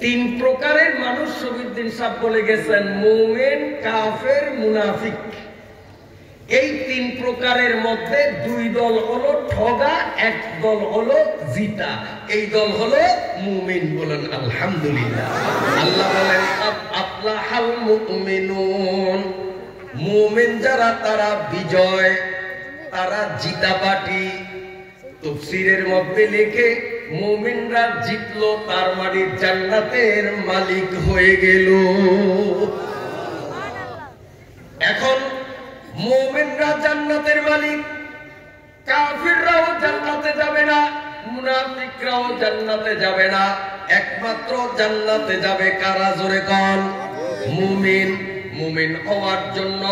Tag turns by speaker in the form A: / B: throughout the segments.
A: তিন প্রকারের মানুষ শফিউদ্দিন সাহেব বলে গেছেন, মুমিন, কাফের, মুনাফিক। এই তিন প্রকারের মধ্যে দুই দল হলো ঠগা, এক দল হলো জিতা। এই দল হলো মুমিন। বলেন আলহামদুলিল্লাহ। আল্লাহ বলেন আফলাহাল মুমিনুন, মুমিন যারা তারা বিজয়, তারা জিতা পার্টি। তাফসীরের মধ্যে লেখে মুমিনরা জিতলো, তার মানে জান্নাতের মালিক হয়ে গেল। এখন মুমিনরা জান্নাতের মালিক, কাফিররাও জান্নাতে যাবে না, মুনাফিকরাও জান্নাতে যাবে না। একমাত্র জান্নাতে যাবে কারা? জোরে কোন? মুমিন। মুমিন হওয়ার জন্য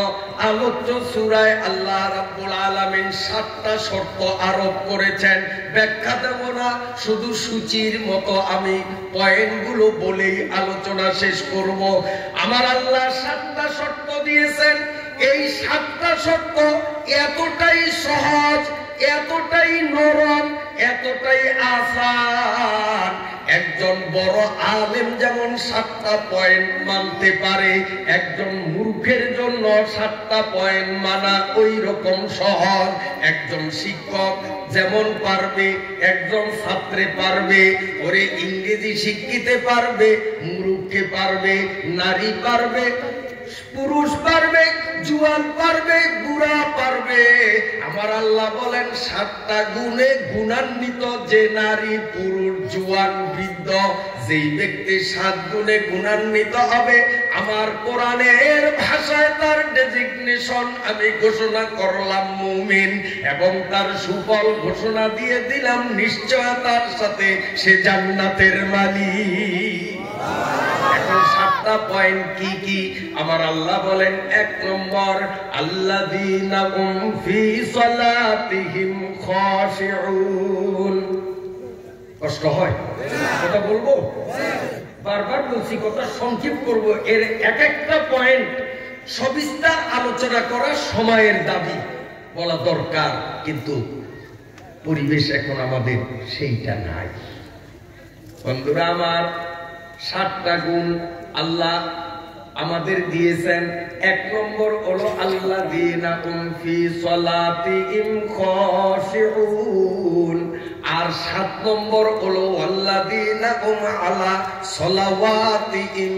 A: আলোচ্য সূরায় আল্লাহ রাব্বুল আলামিন 7টা শর্ত আরোপ করেছেন। ব্যাখ্যা দেব না, শুধু সূচির মতো আমি পয়েন্টগুলো বলেই আলোচনা শেষ করব। আমার আল্লাহ 7টা শর্ত দিয়েছেন। এই 7টা শর্ত এতটাই সহজ, এতটাই নরম, এতটাই আসান, একজন বড় আলেম যেমন 7টা পয়েন্ট মানতে পারে, একজন মূর্খের জন্য 7টা পয়েন্ট মানা ওই রকম সহজ। একজন শিক্ষক যেমন পারবে, একজন ছাত্রে পারবে। ওরে ইংরেজি শিখতে পারবে, মূর্খে পারবে, নারী পারবে, পুরুষ পারবে, জুয়ান পারবে, বুড়া পারবে। আমার আল্লাহ বলেন 7টা গুণে গুণান্বিত যে নারী, পুরুষ, জুয়ান, বৃদ্ধ, যেই ব্যক্তি 7 গুণে গুণান্বিত হবে, আমার কোরআনের ভাষায় তার ডেজিগনেশন আমি ঘোষণা করলাম মুমিন, এবং তার সুফল ঘোষণা দিয়ে দিলাম নিশ্চয়তার সাথে সে জান্নাতের মালিক। এখন 7টা পয়েন্ট কি কি? আমার আল্লাহ বলেন 1 নম্বর, আল্লাযীনা হুম ফি সালাতিহিম খাশিউন। কষ্ট হয় কথা বলবো? বারবার বলছি, কথা সংক্ষেপ করব। এর এক একটা পয়েন্ট সবিস্তার আলোচনা করা সময়ের দাবি, বলা দরকার, কিন্তু পরিবেশ এখন আমাদের সেইটা নাই। বন্ধুরা আমার, 7টা গুণ আল্লাহ আমাদের দিয়েছেন। 1 নম্বর হলো আল্লাযীনা হুম ফি সালাতিহিম খাশিউন। আর 7 নম্বর হলো আল্লাযীনা হুম আলা সালাওয়াতিহিম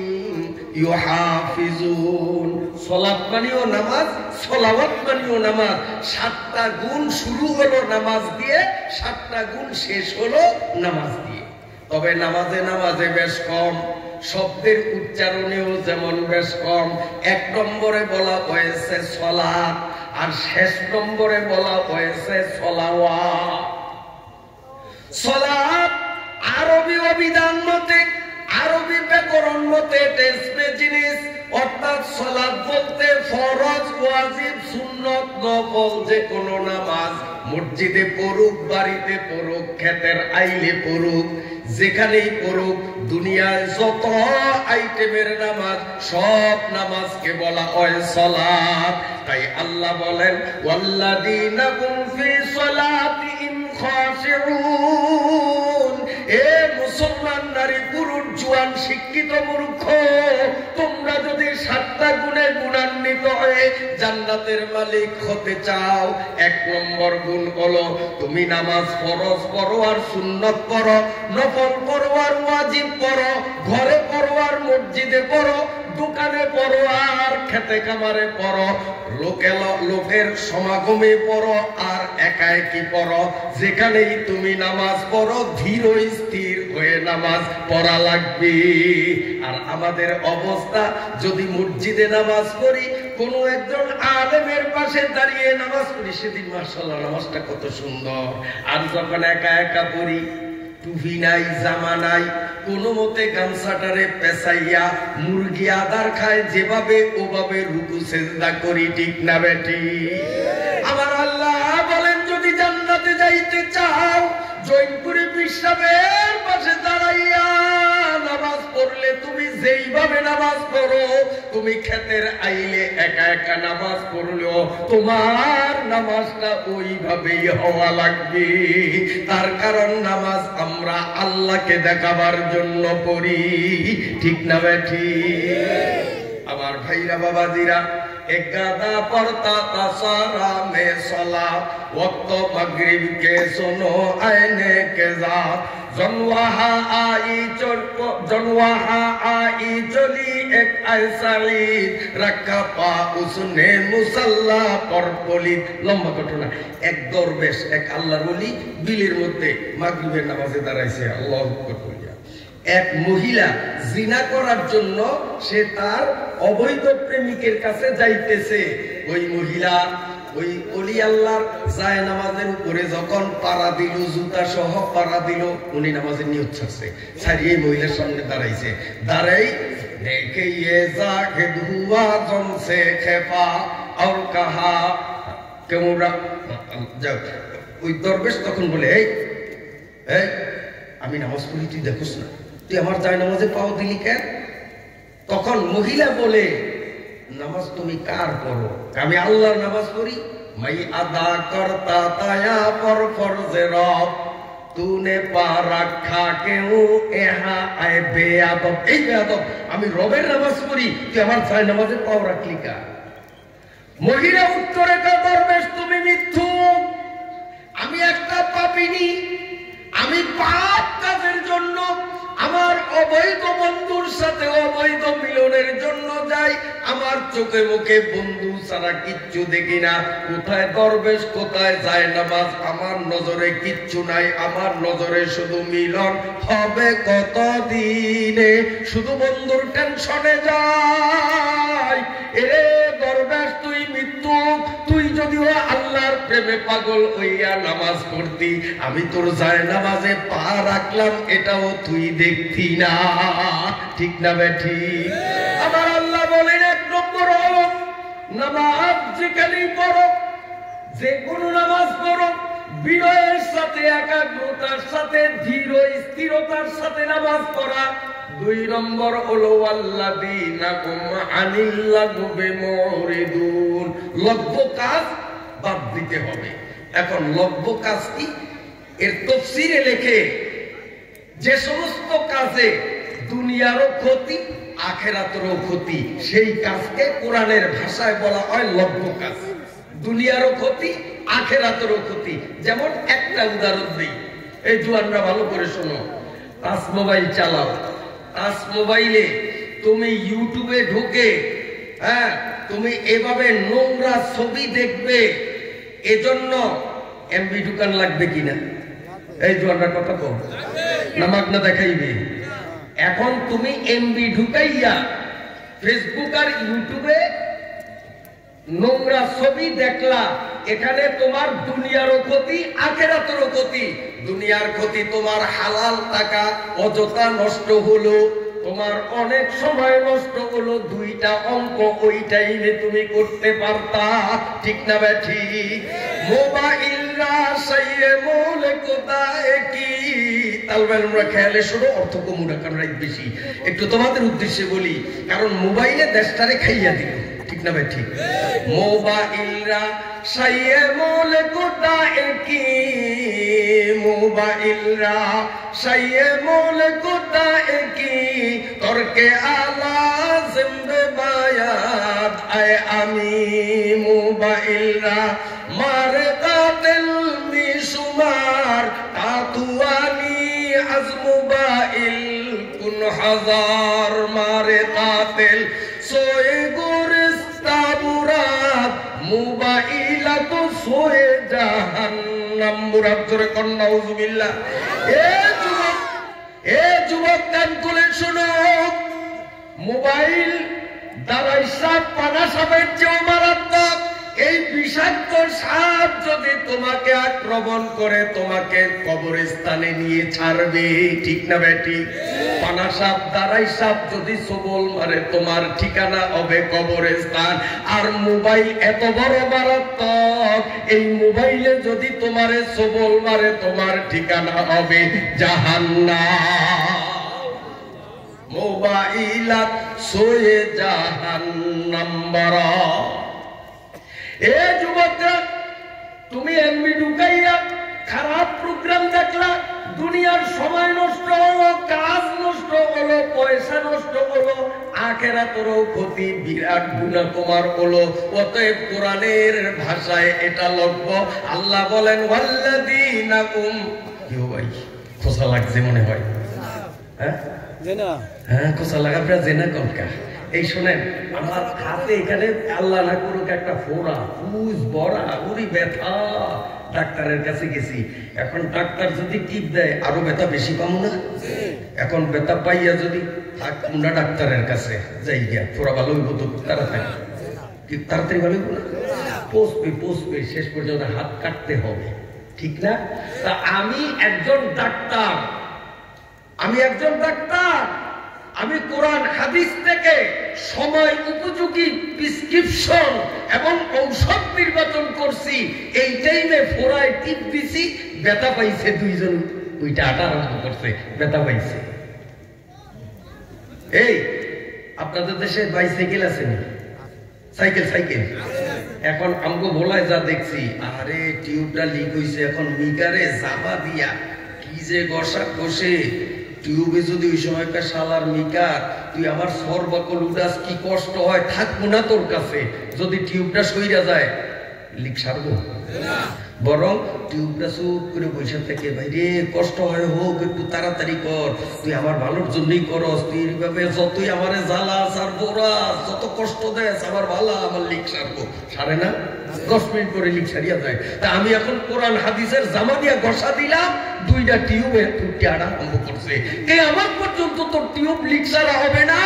A: ইউহাফিজুন। সালাত মানেও নামাজ, সালাওয়াত মানেও নামাজ। 7টা গুণ শুরু হলো নামাজ দিয়ে, 7টা গুণ শেষ হলো নামাজ দিয়ে। তবে নামাজে বেশ কম, শব্দের উচ্চারণেও যেমন বেশ কম। 1 নম্বরে বলা হয়েছে সালাত, আর শেষ নম্বরে বলা হয়েছে সালাওয়াত। সালাত আরবি অভিধান মতে, আরবি ব্যাকরণ মতে টেসমে জিনিস, অর্থাৎ সালাত বলতে ফরজ, ওয়াজিব, সুন্নত, নফল যে কোনো নামাজ। মসজিদে পড়ুক, বাড়িতে পড়ুক, ক্ষেতের আইলে পড়ুক, যেখানেই পড়ুক, দুনিয়ায় যত আইটেমের নামাজ, সব নামাজকে বলা হয় সালাত। তাই আল্লাহ বলেন ওয়াল্লাযীনা হুম ফি সালাতিহিম খাশিউন। এ মুসলমান নারী, পুরুষ, জুয়ান, শিক্ষিত, মূর্খ, তোমরা যদি 7টা গুণে গুণান্বিত হয়ে জান্নাতের মালিক হতে চাও, 1 নম্বর গুণ হলো তুমি নামাজ ফরজ পড়ো আর সুন্নত পড়ো, নফল পড়ো আর ওয়াজিব পড়ো, ঘরে পড়ো আর মসজিদে পড়ো, দোকানে পড়ো আর খেতে খামারে পড়ো, লোকের সমাগমে পড়ো আর একা একই পড়ো। যেখানেই তুমি নামাজ পড়ো, ধীর স্থির হয়ে নামাজ পড়া লাগবে। আর আমাদের অবস্থা, যদি মসজিদে নামাজ পড়ি, কোন একজন আলেমের পাশে দাঁড়িয়ে নামাজ পড়ি, সেদিন মাশাআল্লাহ নামাজটা কত সুন্দর। আর যখন একা একা পড়ি, টুপি নাই, জামা নাই, কোন মতে গামছাটারে পেঁচাইয়া মুরগি আদার খায় যেভাবে ওভাবে রুকু সেজদা করি, ঠিক না বেটি? আমার আল্লাহ বলেন যদি জান্নাতে যাইতে চাও জৈনপুরি বিশ্রামের পাশে দাঁড়াইয়া নামাজ পড়লে তুমি যেইভাবে নামাজ পড়ো, তুমি ক্ষেতের আইলে একা একা নামাজ পড়লেও তোমার নামাজটা ওইভাবেই হওয়া লাগবে। তার কারণ নামাজ আমরা আল্লাহকে দেখাবার জন্য পড়ি, ঠিক না বেঠি? আমার ভাইরা বাবাজিরা, एक गादा पढ़ता था सारा में सला, वक्त मगरिब के सुनो आईने के साथ, जनवाहा आई चली एक ऐसा ईद, रखा पा उसने मुसल्ला पर पलित। लंबा घटना, एक दरवेश एक আল্লাহর ওলি বিলের মধ্যে মাগরিবের নামাজে দাঁড়াইছে, আল্লাহু আকবার বলিয়া। এক মহিলা জিনা করার জন্য সে তার অবৈধ প্রেমিকের কাছে যাইতেছে। ওই মহিলা ওই ওলি আল্লাহর জায়নামাজের উপরে যখন পাড়া দিল, জুতা সহ পাড়া দিল, উনি নামাজের নিয়ত ছাড়ছে, ছাড়িয়ে মহিলার সামনে দাঁড়াইছে। দাঁড়াই দেখে ये जाहिद हुआ जमसे खेपा और कहा কেমরা। ওই দরবেশ তখন বলে, এই এই আমি নামাজ পড়ি, তুই দেখোস না? তুই আমার জায়নামাজে পাও দিলি কেন? তখন মহিলা বলে, নামাজ তুমি কার পড়ো? আমি আল্লাহর নামাজ পড়ি। মাই আদা করতা তায়া পর ফরজে রব, তুনে পা রাখা কেউ এহা আয় বেয়াদব। এই বেয়াদব, আমি রবের নামাজ পড়ি, তুই আমার জায়নামাজে পাও রাখলি কা? মহিলা উত্তরে দরবেশ, তুমি মিথ্যুক, আমি একটা পাপিনী, আমি পাপ কাজের জন্য আমার অবৈধ বন্ধুর সাথে অবৈধ মিলনের জন্য যাই, আমার চোখে মুখে বন্ধু ছাড়া কিচ্ছু দেখি না। কোথায় দরবেশ, কোথায় যায় নামাজ, আমার নজরে কিচ্ছু নাই, আমার নজরে শুধু মিলন হবে কত দিনে, শুধু বন্ধুর টেনশনে যাই। এরে দরবেশ, তুই মৃত্যুক, তুই যদিও আল্লাহর প্রেমে পাগল হইয়া নামাজ পড়তি, আমি তোর যায় নামাজে পা রাখলাম, এটাও তুই দেখতি না, ঠিক না বেঠি? আমার আল্লাহ বলেন, এক নম্বর হলো নামাজ যেখানে পড়ো, যে কোনো নামাজ পড়ো বিনয়ের সাথে, একাগ্রতার সাথে, ধীর স্থিরতার সাথে নামাজ পড়া। দুই নম্বর হলো আল্লাযীনা হুম আনিল লাগবি মুরিদুন, লব্য কাজ বাদ দিতে হবে। এখন লব্য কাজ কি? এর তাফসীরে লেখে, যে সমস্ত কাজে দুনিয়ারও ক্ষতি আখিরাতেরও ক্ষতি, সেই কাজকে কোরআনের ভাষায় বলা হয় লব্য কাজ। দুনিয়ারও ক্ষতি আখিরাতেরও ক্ষতি। যেমন একটা উদাহরণ দিই, এই জুয়ানরা ভালো করে শোনো, টাচ মোবাইল চালাও, টাচ মোবাইলে তুমি ইউটিউবে ঢুকে তুমি এভাবে নোংরা ছবি দেখবে, এজন্য এমবি ঢুকান লাগবে কিনা? এই জুয়ানরা কথা কম না, মাগনা দেখাইবে। এখন তুমি এমবি ঢুকাইয়া ফেসবুক আর ইউটিউবে নোংরা ছবি দেখলা, এখানে তোমার দুনিয়ারও ক্ষতি আখিরাতেরও ক্ষতি। দুনিয়ার ক্ষতি, তোমার হালাল টাকা অযথা নষ্ট হলো, তোমার অনেক সময় নষ্ট হলো, দুইটা অঙ্ক ওই টাইমে তুমি করতে পারতা, ঠিক না বেঠি? মোবাইলরা সাইয়ে মোলে কোথায় কি তালবেল, আমরা খেয়ালে শুনো, অর্থ কমুরা কারণ বেশি। একটু তোমাদের উদ্দেশ্যে বলি, কারণ মোবাইলে দেশটারে খাইয়া দিল, ঠিক না ভাই? ঠিক। মোবাইলরা সাইয়ে মোলে কোথায় কি, মোবাইলরা সাইয়ে মোলে কোথায় কি, তরকে আলা জিন্দে বায়াত আয় আমি, মোবাইলরা মারে কাতিল মিশুমার তাতুয়ানি আজ মোবাইল কুন হাজার, মারে কাতিল সোয়ে গুরিস্তা মুরাদ, মোবাইলা তো সোয়ে জাহান্নাম মুরাদ। জোরে কর নাউজুবিল্লাহ। এ যুবক কান খুলে শোনো, মোবাইল দারাইসা পানা সাপের চেয়েও মারাত্মক। এই বিষাক্ত সাপ যদি তোমাকে আক্রমণ করে তোমাকে কবরস্থানে নিয়ে ছাড়বে, ঠিক না বেটি? পানা সাপ, দাঁড়াই সাপ যদি সবল মারে তোমার ঠিকানা হবে কবরস্থান। আর মোবাইল এত বড় মারাত্মক, এই মোবাইলে যদি তোমারে সবল মারে তোমার ঠিকানা হবে জাহান্নাম। মোবাইলাত সোয়ে জাহান্নাম বারা। এ যুবকরা, তুমি এমবি ঢুকাইয়া খারাপ প্রোগ্রাম দেখলা, দুনিয়ার সময় নষ্ট হলো, কাজ নষ্ট হলো, পয়সা নষ্ট হলো, আখিরাতেরও ক্ষতি, বিরাট গুনাহ তোমার হলো। অতএব কোরআনের ভাষায় এটা লক্ষ্য। আল্লাহ বলেন ওয়াল্লাযীনা হুম, কি ভাই খোসা লাগছে মনে হয়? হ্যাঁ হ্যাঁ, খোসা লাগা প্রায় জেনা কলকা। এই শোনেন, আমার হাতে এখানে আল্লাহ না করুক একটা ফোড়া, পুজ বড়া, উরি ব্যথা। ডাক্তারের কাছে গেছি, এখন ডাক্তার যদি টিপ দেয় আরো ব্যথা বেশি পাবো না? এখন ব্যথা পাইয়া যদি থাকবো না ডাক্তারের কাছে যাই গিয়া, ফোড়া ভালো হইব তো তাড়াতাড়ি, কি তাড়াতাড়ি ভালো হইব না? পোষবে শেষ পর্যন্ত হাত কাটতে হবে, ঠিক না? তা আমি একজন ডাক্তার, আমি কোরআন হাদিস থেকে সময় উপযোগী প্রেসক্রিপশন এবং ঔষধ নির্বাচন করছি। এই টাইমে ফোড়ায় টিপ দিছি, ব্যথা পাইছে দুইজন, ওইটা আটা আরম্ভ করছে, ব্যথা পাইছে। এই আপনাদের দেশে বাইসাইকেল আছে না? সাইকেল এখন আমগো ভোলায় যা দেখছি, আরে টিউবটা লিক হইছে, এখন মিটারে জামা দিয়া কি যে গসা কষে টিউবে যদি ওই সময় শালার মিকার তুই আমার সর্বাকল উদাস, কি কষ্ট হয়, থাকবো না তোর কাছে। যদি টিউবটা সইরা যায় লিক সারবো? বরং টিউবটা চুপ করে বসে থেকে, ভাই রে কষ্ট হয় হোক, একটু তাড়াতাড়ি কর, তুই আমার ভালোর জন্যই করস, তুই এইভাবে যতই আমারে জ্বালা সারবো, যত কষ্ট দেয় আমার ভালো, আমার লিক সারবো। সারে না? 10 মিনিট করে লিক সারিয়া যায়। তা আমি এখন কোরআন হাদিসের জামা দিয়া ঘষা দিলাম, দুইটা টিউবে তুই আড়া আরম্ভ করছে। এই আমার পর্যন্ত তোর টিউব লিক সারা হবে না,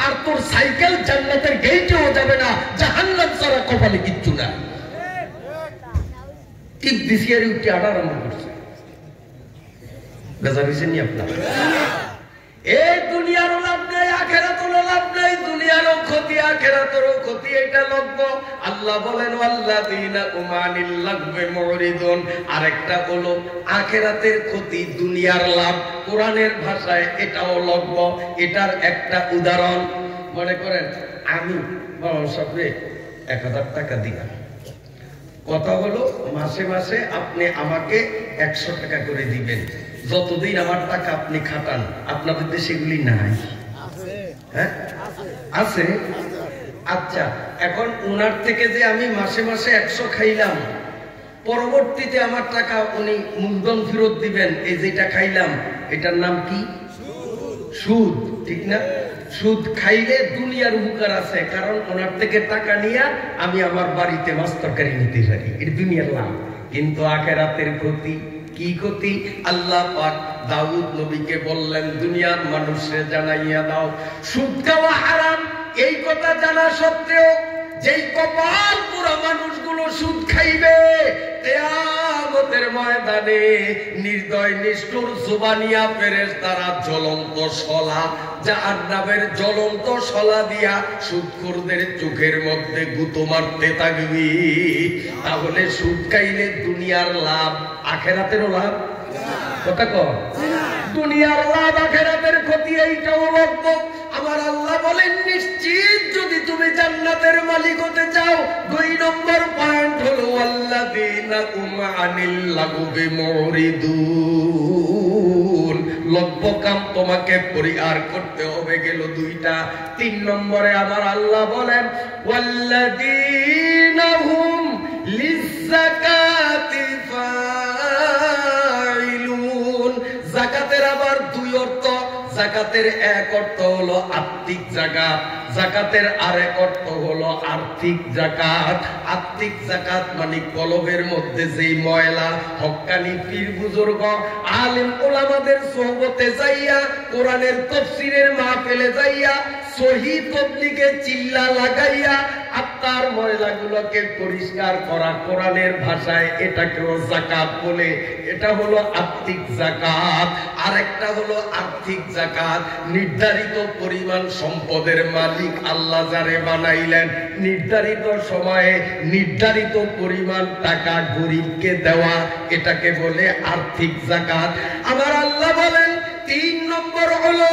A: আর তোর সাইকেল জান্নাতের গেটেও যাবে না, জাহান্নাম ছাড়া কপালে কিচ্ছু না। টিপ দিছি আর উঠে আড়া আরম্ভ করছে। বেজার হয়েছে নি আপনার? এই দুনিয়ারও লাভ নাই, আখিরাতেরও লাভ নাই, দুনিয়ারও ক্ষতি, আখিরাতেরও ক্ষতি, এটা লক্ষ্য। আল্লাহ বলেন ওয়াল্লাযীনা হুম আনিল লাগবি মুরিদুন। আরেকটা হলো আখিরাতের ক্ষতি, দুনিয়ার লাভ। কোরআনের ভাষায় এটাও লক্ষ্য। এটার একটা উদাহরণ মনে করেন, আমি বাবা সাহেবরে 1000 টাকা দিলাম, কথা হলো মাসে মাসে আপনি আমাকে 100 টাকা করে দিবেন, যতদিন আমার টাকা আপনি খাটান। আপনাদের দেশে এগুলি নাই? হ্যাঁ আছে। আচ্ছা, এখন উনার থেকে যে আমি মাসে মাসে 100 খাইলাম, পরবর্তীতে আমার টাকা উনি মূলধন ফেরত দিবেন, এই যেটা খাইলাম এটার নাম কি? সুদ, ঠিক না? সুদ খাইলে দুনিয়ার উপকার আছে, কারণ ওনার থেকে টাকা নিয়ে আমি আমার বাড়িতে মাছ তরকারি নিতে পারি, এটা দুনিয়ার লাভ। কিন্তু আখিরাতের ক্ষতি, কি ক্ষতি? আল্লাহ পাক দাউদ নবীকে বললেন, দুনিয়ার মানুষরে জানাইয়া দাও সুদ খাওয়া হারাম। এই কথা জানা সত্ত্বেও যেই কপাল পুরা মানুষগুলো সুদ খাইবে, কিয়ামতের ময়দানে নির্দয় নিষ্ঠুর জবানিয়া ফেরেশতারা জ্বলন্ত শলা, জাহান্নামের জ্বলন্ত শলা দিয়া সুদখোরদের চোখের মধ্যে গুঁতো মারতে থাকবি। তাহলে সুদ খাইলে দুনিয়ার লাভ, আখিরাতেরও লাভ। কথা কর, দুনিয়ার লাভ আখিরাতের ক্ষতি, এইটাও লক্ষ্য। আমার আল্লাহ বলেন, নিশ্চিত যদি তুমি জান্নাতের মালিক হতে চাও, 2 নম্বর পয়েন্ট হলো ওয়াল্লাযীনা হুম আনিল লাগবি মুরিদুন। লব্য কাম তোমাকে পরিহার করতে হবে, গেল 2টা। 3 নম্বরে আমার আল্লাহ বলেন ওয়াল্লাযীনা হুম লিয-যাকাতি ফাইলুন। যাকাতের আবার 2 অর্থ। যাকাতের এক অর্থ হলো আত্মিক যাকাত, যাকাতের আরেক অর্থ হলো আর্থিক যাকাত। আত্মিক যাকাত মানে কলবের মধ্যে যেই ময়লা, হক্কানি পীর বুজুর্গ আলেম ওলামাদের সোহবতে যাইয়া, কোরআনের তাফসীরের মাহফিলে যাইয়া, সহিহ তাবলীগে চিল্লা লাগাইয়া আত্মার ময়লাগুলোকে পরিষ্কার করা, কোরআনের ভাষায় এটাকেও যাকাত বলে। এটা হলো আত্মিক যাকাত। আরেকটা হলো আর্থিক যাকাত। নির্ধারিত পরিমাণ সম্পদের মালিক আল্লাহ যারে বানাইলেন, নির্ধারিত সময়ে নির্ধারিত পরিমাণ টাকা গরিবকে দেওয়া, এটাকে বলে আর্থিক যাকাত। আমার আল্লাহ বলেন 3 নম্বর হলো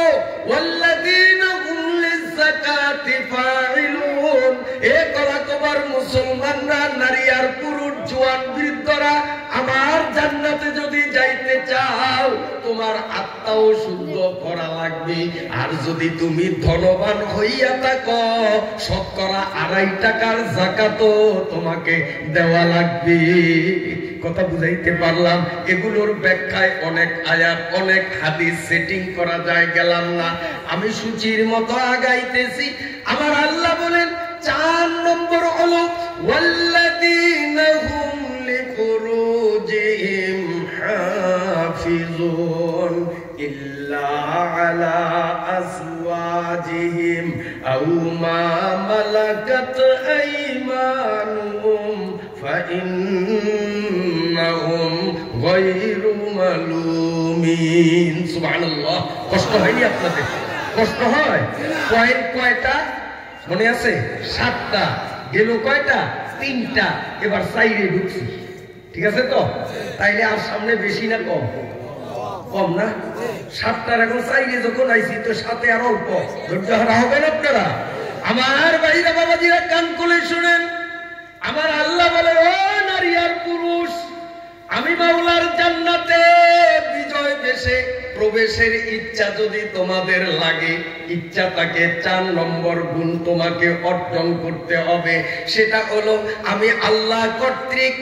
A: ওয়াল্লাযীনা হুম লিয-যাকাতি ফাইলুন। এ কলাকবার মুসলমানরা, নারী আর পুরুষ, জওয়ান বৃদ্ধরা, আমার জান্নাতে যদি যাইতে চাও তোমার আত্মাও শুদ্ধ করা লাগবে। আর যদি তুমি ধনবান হইয়া থাকো, শতকরা 2.5 টাকার যাকাতও তোমাকে দেওয়া লাগবে। কথা বুঝাইতে পারলাম? এগুলোর ব্যাখ্যায় অনেক আয়াত, অনেক হাদিস সেটিং করা যায়, গেলাম না। আমি সূচির মতো আগাইতেছি। আমার আল্লাহ বলেন 4 নম্বর হলো ওয়াল্লাযীনা হুম লিফুরুজিহিম হাফিজুন ইল্লা আলা আজওয়াজিহিম আও মা মালাকাত আইমানুহুম ফাইন্নাহুম গায়রু মালুমিন। সুবহানাল্লাহ। কষ্ট হয়নি আপনাদের? কষ্ট হয়? পয়েন্ট কয়টা মনে আছে? 7টা। গেল কয়টা? 3টা। এবার 4-এ ঢুকছি। ঠিক আছে তো? তাইলে আর সামনে বেশি না কম? কম না? 7টার এখন 4-এ যখন আইছি তো 7-এ আর অল্প। ধৈর্য হারা হবেন আপনারা? আমার ভাইরা বাবাজিরা কান খুলে শুনেন। আমার আল্লাহ বলে, ও নারী আর পুরুষ, আমি মাওলার জান্নাতে বিজয় বেশে প্রবেশের ইচ্ছা যদি তোমাদের লাগে, ইচ্ছা থাকে, 4 নম্বর গুণ তোমাকে অর্জন করতে হবে। সেটা হলো আমি আল্লাহ কর্তৃক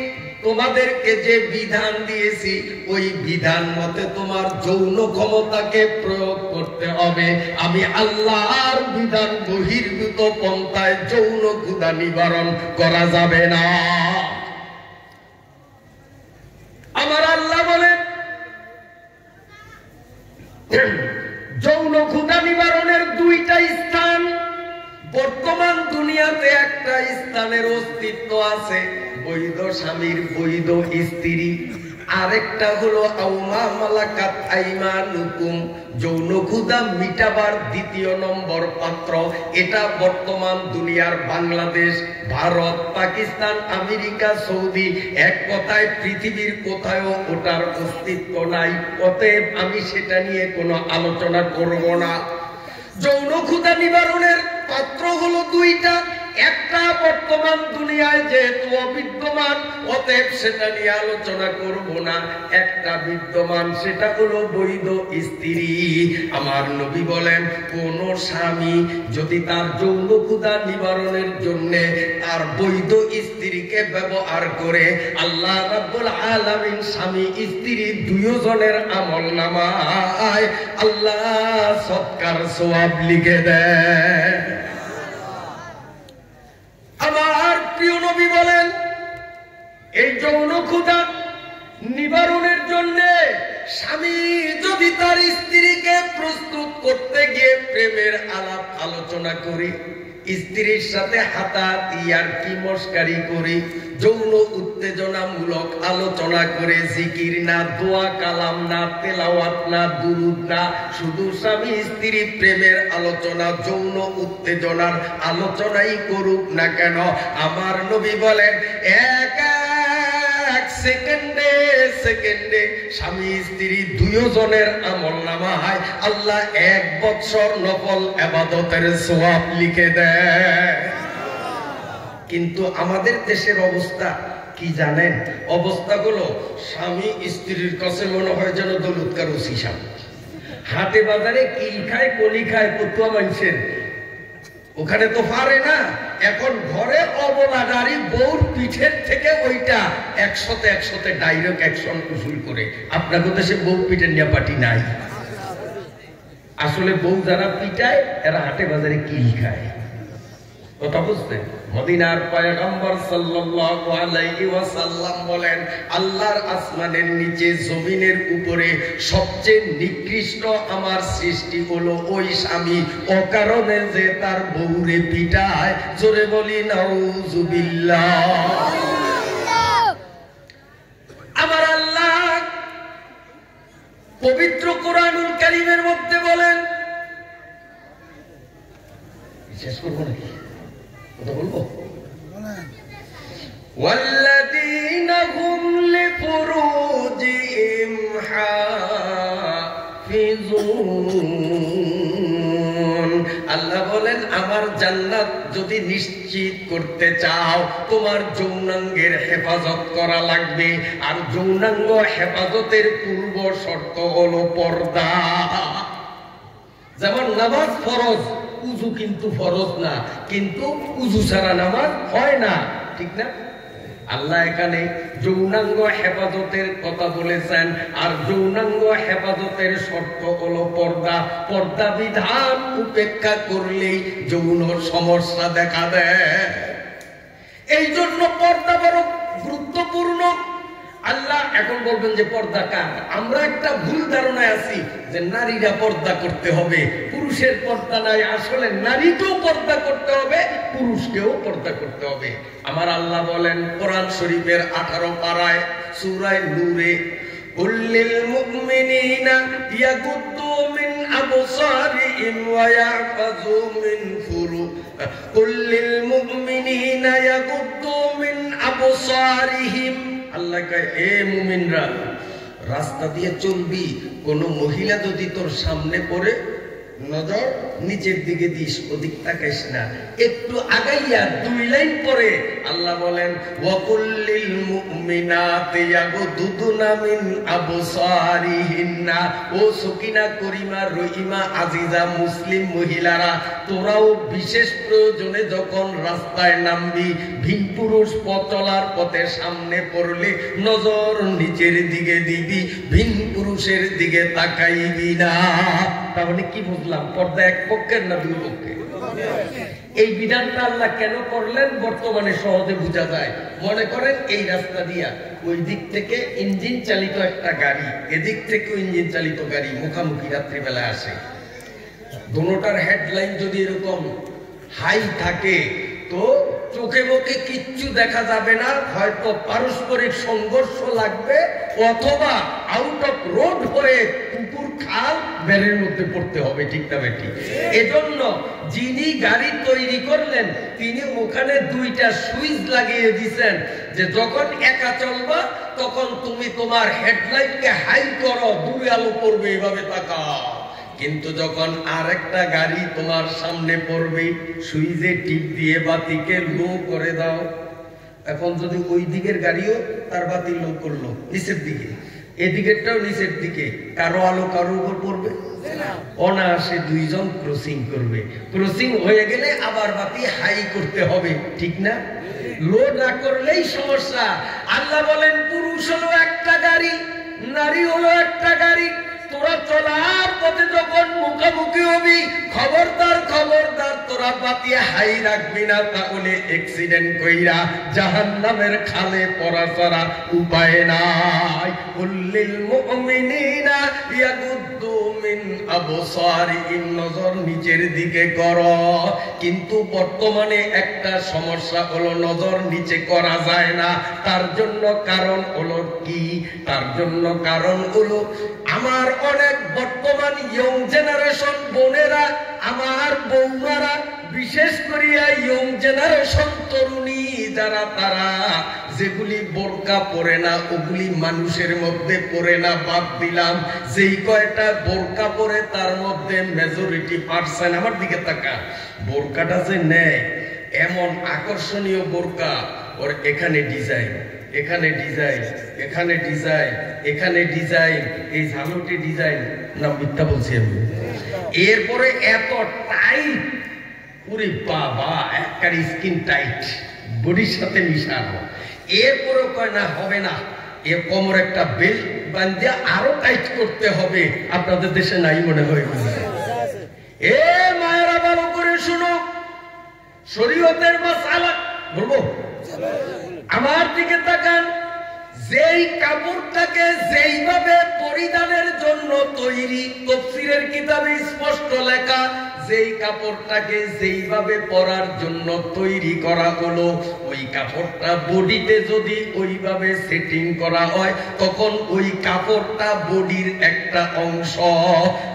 A: তোমাদেরকে যে বিধান দিয়েছি ওই বিধান মতে তোমার যৌন ক্ষমতাকে প্রয়োগ করতে হবে। আমি আল্লাহর বিধান বহির্ভূত পন্থায় যৌন ক্ষুধা নিবারণ করা যাবে না। আমার আল্লাহ বলেন যৌন ক্ষুধা নিবারণের 2টা স্থান। বর্তমান দুনিয়াতে একটা স্থানের অস্তিত্ব আছে, বৈধ স্বামীর বৈধ স্ত্রী। আরেকটা হলো আউমা মালাকাত আইমানুকুম, যৌন ক্ষুধা মিটাবার 2য় নম্বর পাত্র। এটা বর্তমান দুনিয়ার বাংলাদেশ, ভারত, পাকিস্তান, আমেরিকা, সৌদি, এক কথায় পৃথিবীর কোথাও ওটার অস্তিত্ব নাই। অতএব আমি সেটা নিয়ে কোনো আলোচনা করব না। যৌন ক্ষুধা নিবারণের পাত্র হলো 2টা। একটা বর্তমান দুনিয়ায় যেহেতু অবিদ্যমান, অতএব সেটা নিয়ে আলোচনা করব না। একটা বিদ্যমান, সেটা হলো বৈধ স্ত্রী। আমার নবী বলেন কোন স্বামী যদি তার যৌন ক্ষুধা নিবারণের জন্য তার বৈধ স্ত্রীকে ব্যবহার করে, আল্লাহ রাব্বুল আলামিন স্বামী স্ত্রী 2 জনের আমলনামায় আল্লাহ সৎকার সওয়াব লিখে দেয়। আমার প্রিয় নবী বলেন এই যৌন ক্ষুধা নিবারণের জন্য স্বামী যদি তার স্ত্রীকে প্রস্তুত করতে গিয়ে প্রেমের আলাপ আলোচনা করে, স্ত্রীর সাথে হাতাহাতি আর কি মস্কারি করে, যৌন উত্তেজনামূলক আলোচনা করে, জিকির না, দোয়া কালাম না, তেলাওয়াত না, দুরুদ না, শুধু স্বামী স্ত্রী প্রেমের আলোচনা, যৌন উত্তেজনার আলোচনাই করুক না কেন, আমার নবী বলেন এক সেকেন্ডে সেকেন্ডে স্বামী স্ত্রী 2 জনের আমলনামায় আল্লাহ 1 বছর নফল ইবাদতের সওয়াব লিখে দেয়। কিন্তু আমাদের দেশের অবস্থা কি জানেন? অবস্থাগুলো স্বামী স্ত্রীর কাছে মনে হয় যেন দৌলতকার ওসি সাহেব। হাটে বাজারে কিল খায়, কলি খায়, পতুয়া মানুষের ওখানে তো পারে না। এখন ঘরে অবলা নারী বউর পিঠের থেকে ওইটা 100-100 ডাইরেক্ট অ্যাকশন উসুল করে। আপনাদের দেশে বউ পিঠের নিয়ে পাটি নাই। আসলে বউ যারা পিটায় এরা হাটে বাজারে কিল খায়। কথা বুঝতে মদিনার পয়গম্বর সাল্লাল্লাহু আলাইহি ওয়াসাল্লাম বলেন, আল্লাহর আসমানের নিচে জমিনের উপরে সবচেয়ে নিকৃষ্ট আমার সৃষ্টি হলো ওই স্বামী অকারণে যে তার বউরে পিটায়। জোরে বলি নাউজুবিল্লাহ। আমার আল্লাহ পবিত্র কোরআনুল কারীমের মধ্যে বলেন, শেষ করবো নাকি কথা বলবো? ওয়াল্লাযীনা হুম লিফুরুজিহিম হাফিজুন। আল্লাহ বলেন, আমার জান্নাত যদি নিশ্চিত করতে চাও তোমার যৌনাঙ্গের হেফাজত করা লাগবে। আর যৌনাঙ্গ হেফাজতের পূর্ব শর্ত হলো পর্দা। যেমন নামাজ ফরজ, উযু কিন্তু ফরজ না, কিন্তু উযু ছাড়া নামাজ হয় না, ঠিক না? আল্লাহ এখানে যৌনাঙ্গ হেফাজতের কথা বলেছেন। আর যৌনাঙ্গ হেফাজতের শর্ত হলো পর্দা। পর্দা বিধান উপেক্ষা করলেই যৌন সমস্যা দেখা দেয়। এই জন্য পর্দা বড় গুরুত্বপূর্ণ। আল্লাহ এখন বলবেন যে পর্দা কার? আমরা একটা ভুল ধারণায় আছি যে নারীরা পর্দা করতে হবে, পুরুষের পর্দা নাই। আসলে নারীকেও পর্দা করতে হবে, পুরুষকেও পর্দা করতে হবে। আমার আল্লাহ বলেন কোরআন শরীফের 18 পারায় সূরা নূরে, কুল্লিল মুমিনিনা ইয়াগুদ্দু মিন আবসারিহিম ওয়া ইয়াহফাযু মিন কুল্লিল মুমিনিনা ইয়াগুদ্দু মিন আবসারিহিম। আল্লাহ কয়, এ মুমিনরা, রাস্তা দিয়ে চলবি, কোন মহিলা যদি তোর সামনে পড়ে নজর নিচের দিকে দিস, ওদিক তাকাইস না। একটু আগাইয়া 2 লাইন পরে আল্লাহ বলেন, ওয়াকুল্লিল মুমিনাতি ইয়াগুদুনা মিন আবসারিহিন্না। ও সকিনা, করিমা, রহিমা, আজিজা মুসলিম মহিলারা, তোরাও বিশেষ প্রয়োজনে যখন রাস্তায় নামবি, ভিন পুরুষ পথ চলার পথে সামনে পড়লে নজর নিচের দিকে দিবি, ভিন পুরুষের দিকে তাকাইবি না। তাহলে কি বুঝলাম? পর্দা এক পক্ষের না দুই পক্ষের? এই বিধানটা আল্লাহ কেন করলেন বর্তমানে সহজে বোঝা যায়। মনে করেন এই রাস্তা দিয়া ওই দিক থেকে ইঞ্জিন চালিত একটা গাড়ি, এদিক থেকে ইঞ্জিন চালিত গাড়ি মুখামুখি রাত্রিবেলায় আসে। দোনোটার হেডলাইন যদি এরকম হাই থাকে তো চোখে মুখে কিচ্ছু দেখা যাবে না, হয়তো পারস্পরিক সংঘর্ষ লাগবে, অথবা আউট অফ রোড হয়ে পুকুর খাল বেলের মধ্যে পড়তে হবে, ঠিক না বেটি? এজন্য যিনি গাড়ি তৈরি করলেন তিনি ওখানে 2টা সুইচ লাগিয়ে দিয়েছেন যে যখন একা চলবা তখন তুমি তোমার হেডলাইটকে হাই করো, দূরে আলো পড়বে, এভাবে তাকাও। কিন্তু যখন আরেকটা গাড়ি তোমার সামনে পড়বে, সুইচে টিপ দিয়ে বাতিকে লো করে দাও। এখন যদি ওই দিকের গাড়িও তার বাতি লো করলো নিচের দিকে, এদিকেরটাও নিচের দিকে, কারো আলো কারো উপর পড়বে? অনায়াসে 2 জন ক্রসিং করবে। ক্রসিং হয়ে গেলে আবার বাতি হাই করতে হবে, ঠিক না? লো না করলেই সমস্যা। আল্লাহ বলেন, পুরুষ হলো একটা গাড়ি, নারী হলো একটা গাড়ি। তোরা চলার পথে যখন মুখামুখি হবি, খবরদার খবরদার তোরা বাতি হাই রাখবি না, তাহলে অ্যাক্সিডেন্ট কইরা জাহান্নামের খালে পড়া ছাড়া উপায় নাই। কুল্লিল মুমিনিনা ইয়াগুদ্দু মিন আবসারিহিম, নজর নিচের দিকে করো। কিন্তু বর্তমানে একটা সমস্যা হলো নজর নিচে করা যায় না। তার জন্য কারণ হলো কি? তার জন্য কারণ হলো আমার অনেক বর্তমান ইয়ং জেনারেশন বোনেরা, আমার বৌমারা, বিশেষ করিয়া ইয়ং জেনারেশন তরুণী যারা, তারা যেগুলি বোরকা পরে না ওগুলি মানুষের মধ্যে পরে না, বাদ দিলাম। যেই কয়টা বোরকা পরে তার মধ্যে মেজরিটি পার্সেন্ট, আমার দিকে তাকা, বোরকাটা যে নেয় এমন আকর্ষণীয় বোরকা, ওর এখানে ডিজাইন, এখানে ডিজাইন, এখানে ডিজাইন, এখানে ডিজাইন, এই ঝালুটি ডিজাইন, না মিথ্যা বলছি আমি? এরপরে এত টাইট, ওরে বাবা, একটা স্কিন টাইট, বডির সাথে মিশানো। এরপরে কয় না হবে না, এ কোমর একটা বেল্ট বাঁধিয়ে আরো টাইট করতে হবে। আপনাদের দেশে নাই মনে হয়? এ মায়েরা ভালো করে শুনো, শরীয়তের মাসালা বলবো, আমার দিকে তাকান। যেই কাপড়টাকে যেইভাবে পরিধানের জন্য তৈরি, তাফসীরের কিতাবে স্পষ্ট লেখা, যেই কাপড়টাকে যেইভাবে পরার জন্য তৈরি করা হলো, ওই কাপড়টা বডিতে যদি ওইভাবে সেটিং করা হয়, তখন ওই কাপড়টা বডির একটা অংশ।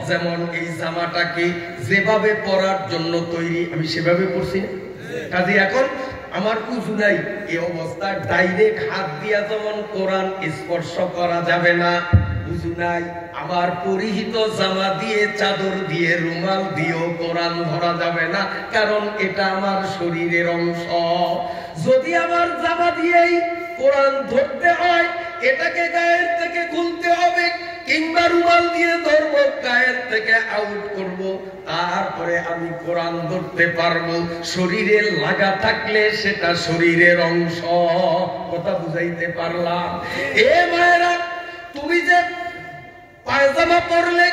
A: যেমন এই জামাটাকে যেভাবে পরার জন্য তৈরি, আমি সেভাবে পরছি না, কাজে এখন আমার উজু নাই, এই অবস্থায় ডাইরেক্ট হাত দিয়া যেমন কোরআন স্পর্শ করা যাবে না, উজু নাই, আমার পরিহিত জামা দিয়ে, চাদর দিয়ে, রুমাল দিয়েও কোরআন ধরা যাবে না, কারণ এটা আমার শরীরের অংশ। যদি আমার জামা দিয়েই কোরআন ধরতে হয়, এটাকে গায়ের থেকে খুলতে হবে, কিংবা রুমাল দিয়ে ধরবো, গায়ের থেকে আউট করব, তারপরে আমি কোরআন ধরতে পারবো। শরীরে লাগা থাকলে সেটা শরীরের অংশ। কথা বুঝাইতে পারলাম? এ মায়েরা, তুমি যে পায়জামা পরলে,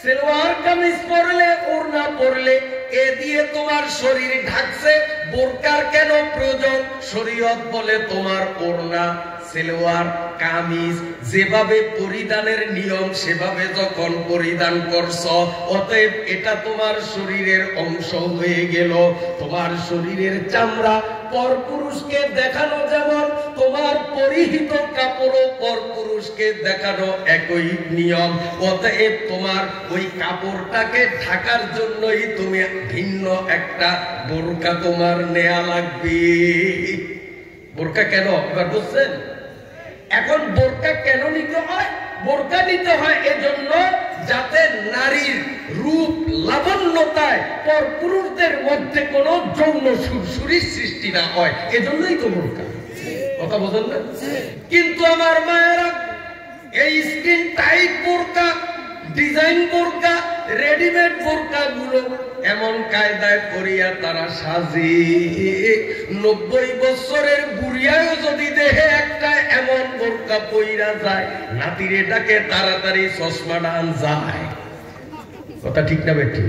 A: সালোয়ার কামিজ পরলে, ওড়না পরলে, এ দিয়ে তোমার শরীর ঢাকছে, বোরকার কেন প্রয়োজন? শরীয়ত বলে তোমার ওড়না, সালোয়ার কামিজ যেভাবে পরিধানের নিয়ম, সেভাবে যখন পরিধান করছো, অতএব এটা তোমার শরীরের অংশ হয়ে গেল। তোমার শরীরের চামড়া পরপুরুষকে দেখানো যেমন, তোমার পরিহিত কাপড়ও পরপুরুষকে দেখানো একই নিয়ম। অতএব তোমার ওই কাপড়টাকে ঢাকার জন্যই তুমি ভিন্ন একটা বোরকা তোমার নেয়া লাগবে। বোরকা কেন এবার বুঝছেন? এখন বোরকা কেন নিতে হয়? বোরকা নিতে হয় এজন্য যাতে নারীর রূপ লাবণ্যতায় পরপুরুষদের মধ্যে কোনো যৌন সুরসুরির সৃষ্টি না হয়, এজন্যই তো বোরকা। কথা বোঝেন না? কিন্তু আমার মায়েরা, এই স্কিন টাইট বোরকা, ডিজাইন বোরকা, রেডিমেড বোরকা গুলো এমন কায়দায় পরিয়া তারা সাজে, 90 বছরের বুড়িয়াও যদি দেহে একটা এমন বোরকা পইরা যায়, নাতির এটাকে তাড়াতাড়ি চশমা ডান যায়। কথা ঠিক না বেটি?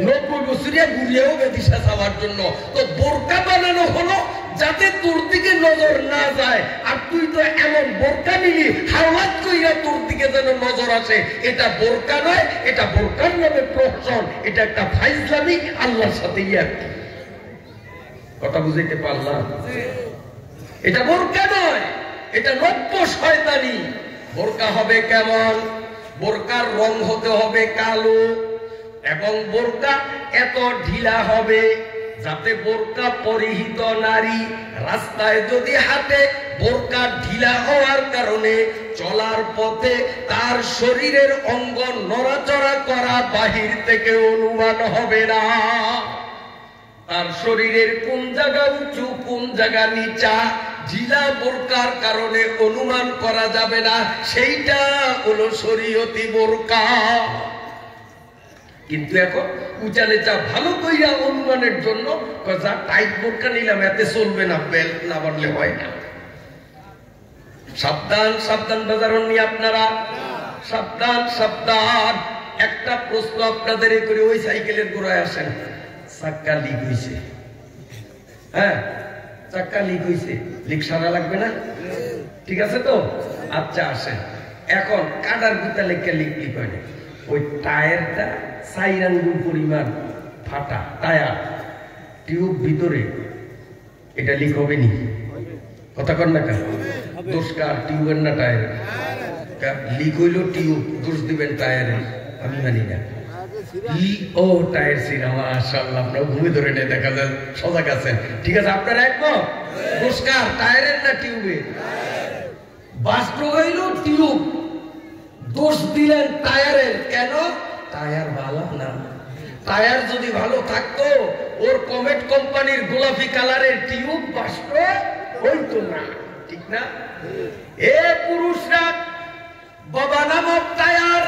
A: 90 বছরিয়া বুড়িয়াও বেদিশা যাওয়ার জন্য তো বোরকা বানানো হলো, যাতে তোর দিকে নজর না যায়। আর তুই তো এমন বোরকা নিলি, হাওয়াত কইরা তোর দিকে যেন নজর আসে। এটা বোরকা নয়, এটা বোরকার নামে প্রহসন, এটা একটা ফাইজলামি আল্লাহর সাথে ইয়ার্কি। কথা বুঝাইতে পারলাম? এটা বোরকা নয়, এটা নব্য শয়তানি। বোরকা হবে কেমন? বোরকার রং হতে হবে কালো, এবং বোরকা এত ঢিলা হবে যাতে বোরকা পরিহিত নারী রাস্তায় যদি হাঁটে, বোরকা ঢিলা হওয়ার কারণে চলার পথে তার শরীরের অঙ্গ নড়াচড়া করা বাহির থেকে অনুমান হবে না। তার শরীরের কোন জায়গা উঁচু, কোন জায়গা নিচা, ঢিলা বোরকার কারণে অনুমান করা যাবে না। সেইটা হলো শরীয়তি বোরকা। কিন্তু এখন উঁচা নিচা ভালো কইরা অনুমানের জন্য যা টাইট বোরকা নিলাম, এতে চলবে না, বেল্ট না বানলে হয় না। সাবধান, সাবধান বাজারণ নিয়ে আপনারা, সাবধান, সাবধান। একটা প্রশ্ন আপনাদের করে, ওই সাইকেলের গোড়ায় আসেন, চাক্কা লিক হয়েছে, হ্যাঁ চাক্কা লিক হয়েছে, লিক সারা লাগবে না? ঠিক আছে তো? আচ্ছা আসেন, এখন কাটার গুতা লেখা লিক লিক হয় না, ওই টায়ারটা 4 আঙ্গুল পরিমাণ ফাটা টায়ার, টিউব ভিতরে, এটা লিক হবে নি? কথা কর না কেন? দোষ কার? টিউবের না টায়ারের? লিক হইল টিউব, দোষ দিবেন টায়ারের? আমি মানি না। ও টায়ার ছিঁড়া, মাশাআল্লাহ, আপনারা ঘুমে ধরে নেই, দেখা যায় সজাগ আছেন। ঠিক আছে, আপনারা একমত? দোষ কার? টায়ারের না টিউবের? বাস্তব হইল টিউব, দোষ দিলেন টায়ারের। কেন? টায়ার ভালো না। টায়ার যদি ভালো থাকতো, ওর কমেট কোম্পানির গোলাপি কালারের টিউব বাস্ত হইতো না। ঠিক না? এ পুরুষরা, বাবা নামক টায়ার,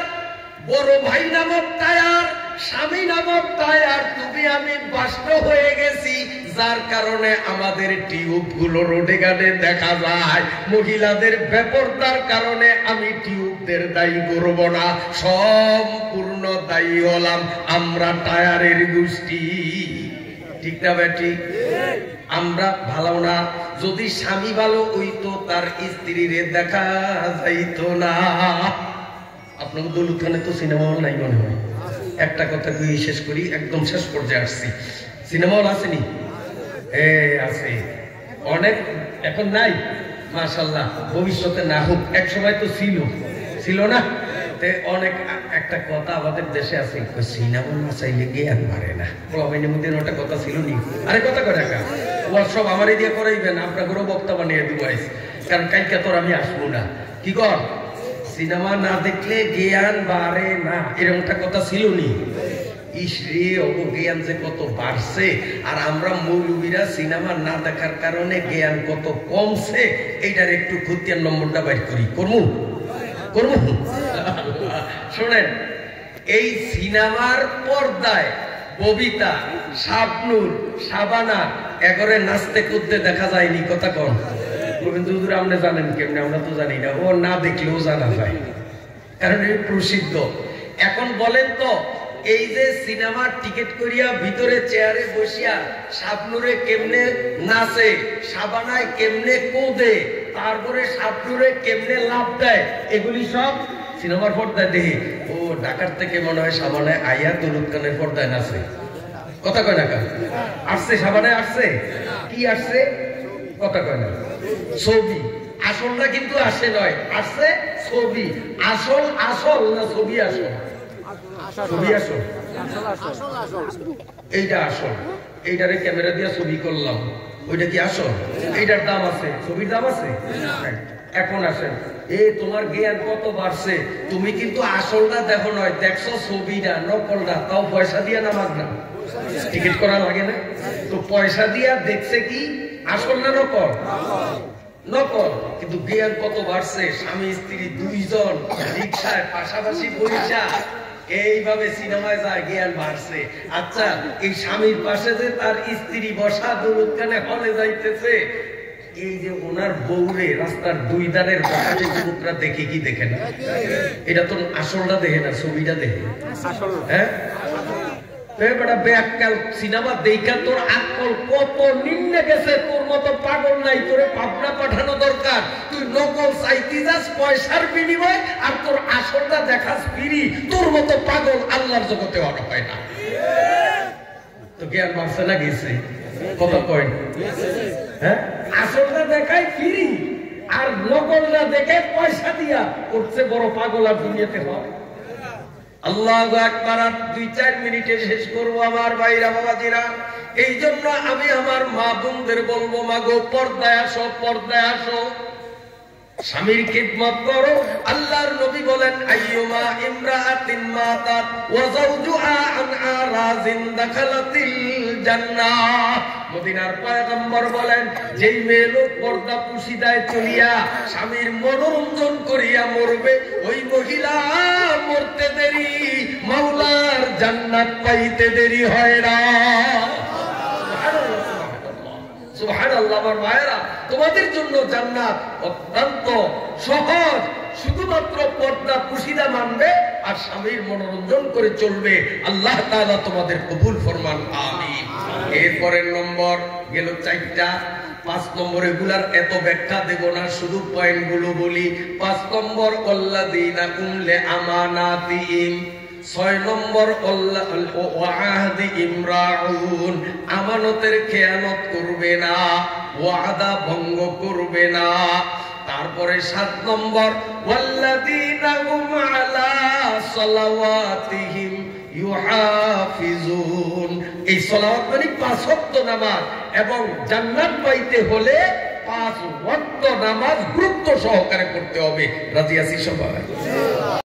A: বড় ভাই নামক টায়ার, স্বামী নামক টায়ার, তুমি আমি বাস্ত হয়ে গেছি, যার কারণে আমাদের টিউব গুলো রোডে ঘাটে দেখা যায়। মহিলাদের বেপরদার কারণে আমি টিউবদের দায়ী করব না, সম্পূর্ণ দায়ী হলাম আমরা টায়ারের গোষ্ঠী। ঠিক না বেটি? আমরা ভালো না, যদি স্বামী ভালো হইতো তার স্ত্রীরে দেখা যাইতো না। আপনাকে দৌলত খানে তো সিনেমা হল নাই মনে হয়। একটা কথা কই শেষ করি, একদম শেষ পর্যায়ে আসছি। সিনেমা হল আসেনি? আছে অনেক, এখন নাই মাশাআল্লাহ, ভবিষ্যতে না হোক, এক সময় তো ছিল না? অনেক একটা কথা আমাদের দেশে আছে, সিনেমা না চাইলে জ্ঞান বাড়ে না। প্রবাহিনীর মধ্যে ওটা কথা ছিল নি? আরে কথা কয় টাকা ওয়ার্কশপ আমারই দিয়ে করাইবেন, আপনাকেও বক্তা বানিয়ে দিব, কারণ কালকে তোর আমি আসবো না। কি কর, সিনেমা না দেখলে জ্ঞান বাড়ে না, এরকমটা কথা ছিল নি? ইসরে অজ্ঞান যে কত বাড়ছে, আর আমরা মৌলবীরা সিনেমা না দেখার কারণে জ্ঞান কত কমছে, এইটার একটু খতিয়ান নম্বরটা বাইর করি। করবো শোনেন, এই সিনেমার পর্দায় ববিতা, শাবনূর, শাবানা এগরে নাচতে কুদতে দেখা যায়নি। কথা কন রবীন্দ্র আপনি জানেন কেমনে? আমরা তো জানি না, ও না দেখলেও জানা যায়, কারণ এই প্রসিদ্ধ। এখন বলেন তো, এই যে সিনেমার টিকিট করিয়া ভিতরে চেয়ারে বসিয়া শাবনূরে কেমনে নাচে, শাবানায় কেমনে কোদে, তারপরে শাবনূরে কেমনে লাভ দেয়, এগুলি সব সিনেমার পর্দায় দেখি। ও ঢাকার থেকে মনে হয় শাবানায় আইয়া দৌলত খানের পর্দায় নাচে। কথা কয় না? আসছে শাবানায়, আসছে কি আসছে? কথা কয় না? ছবি। আসলটা কিন্তু আসে নয়, আসছে ছবি। আসল না ছবি আসল? ছবি আসল, এইটা আসল। এইটারে ক্যামেরা দিয়ে ছবি করলাম, ওইটা কি আসল? এইটার দাম আছে, ছবির দাম আছে। এখন আসেন, তোমার জ্ঞান কত বাড়ছে, তুমি কিন্তু আসলটা দেখো নয়, দেখছো ছবিটা, নকলটা, তাও পয়সা দিয়ে নামাজ না, টিকিট করা লাগে না তো? পয়সা দিয়া দেখছে কি আসল না নকল? নকল। কিন্তু জ্ঞান কত বাড়ছে, স্বামী স্ত্রী দুইজন রিকশায় পাশাপাশি বৈশা এইভাবে সিনেমায় যায়, জ্ঞান বাড়ছে। আচ্ছা, এই স্বামীর পাশে যে তার স্ত্রী বসা দৌলত খানে হলে যাইতেছে, এই যে ওনার বউরে রাস্তার দুই ধারের বাঁকাটে যুবকরা দেখে কি দেখে না? এটা তো আসলটা দেখে না, ছবিটা দেখে। হ্যাঁ, সিনেমা দেখা তোর আকল কত নিম্নে গেছে, তোর মতো পাগল নাই, তোরে পাবনা পাঠানো দরকার। তুই নকল চাইতে যাস পয়সার বিনিময়, আর তোর আসলটা দেখাস ফিরি। তোর মতো পাগল আল্লাহর জগতে অনেক হয় না। তো জ্ঞান বাড়ছে না গেছে? কত কয়? হ্যাঁ, আসলটা দেখায় ফিরি, আর নকলটা দেখে পয়সা দিয়া। করছে বড় পাগল আর দুনিয়াতে হয়। আল্লাহু আকবার। 2-4 মিনিটে শেষ করবো আমার ভাইরা বাবাজিরা। এই জন্য আমি আমার মা বোনদের বলবো, মাগো পর্দায় আসো, পর্দায় আসো, স্বামীর খিদমত করো। আল্লাহর নবী বলেন, আইয়ুমা ইমরাআতিন মাতাত ওয়া যাওজুহা আন আরাজিন দাখালাতিল জান্নাহ। মদিনার পয়গম্বর বলেন, যেই মেয়ে লোক পর্দা পুশিদায় চলিয়া স্বামীর মনোরঞ্জন করিয়া মরবে, ওই মহিলা মরতে দেরি, মাওলার জান্নাত পাইতে দেরি হয় না। সুবহানাল্লাহ। আমার মায়েরা, তোমাদের জন্য জান্নাত অত্যন্ত সহজ, শুধুমাত্র পর্দা পুশিদা মানবে আর স্বামীর মনোরঞ্জন করে চলবে। আল্লাহ তাআলা তোমাদের কবুল ফরমান, আমিন। এরপরের নম্বর গেল 4টা। 5 নম্বর এগুলার এত ব্যাখ্যা দেব না, শুধু পয়েন্টগুলো বলি। 5 নম্বর আল্লাযীনা হুম লিআমানাতিহিম। 6 নম্বর ওয়াআদি ইমরাউন, আমানতের খেয়ানত করবে না, ওয়াদা ভঙ্গ করবে না। তারপরে 7 নম্বর ওয়াল্লাযীনা হুম আলা সালাওয়াতিহিম ইউহাফিজুন। এই সালাওয়াত মানে 5 ওয়াক্ত নামাজ, এবং জান্নাত পাইতে হলে 5 ওয়াক্ত নামাজ গুরুত্ব সহকারে করতে হবে। রাজি আছি সবাই?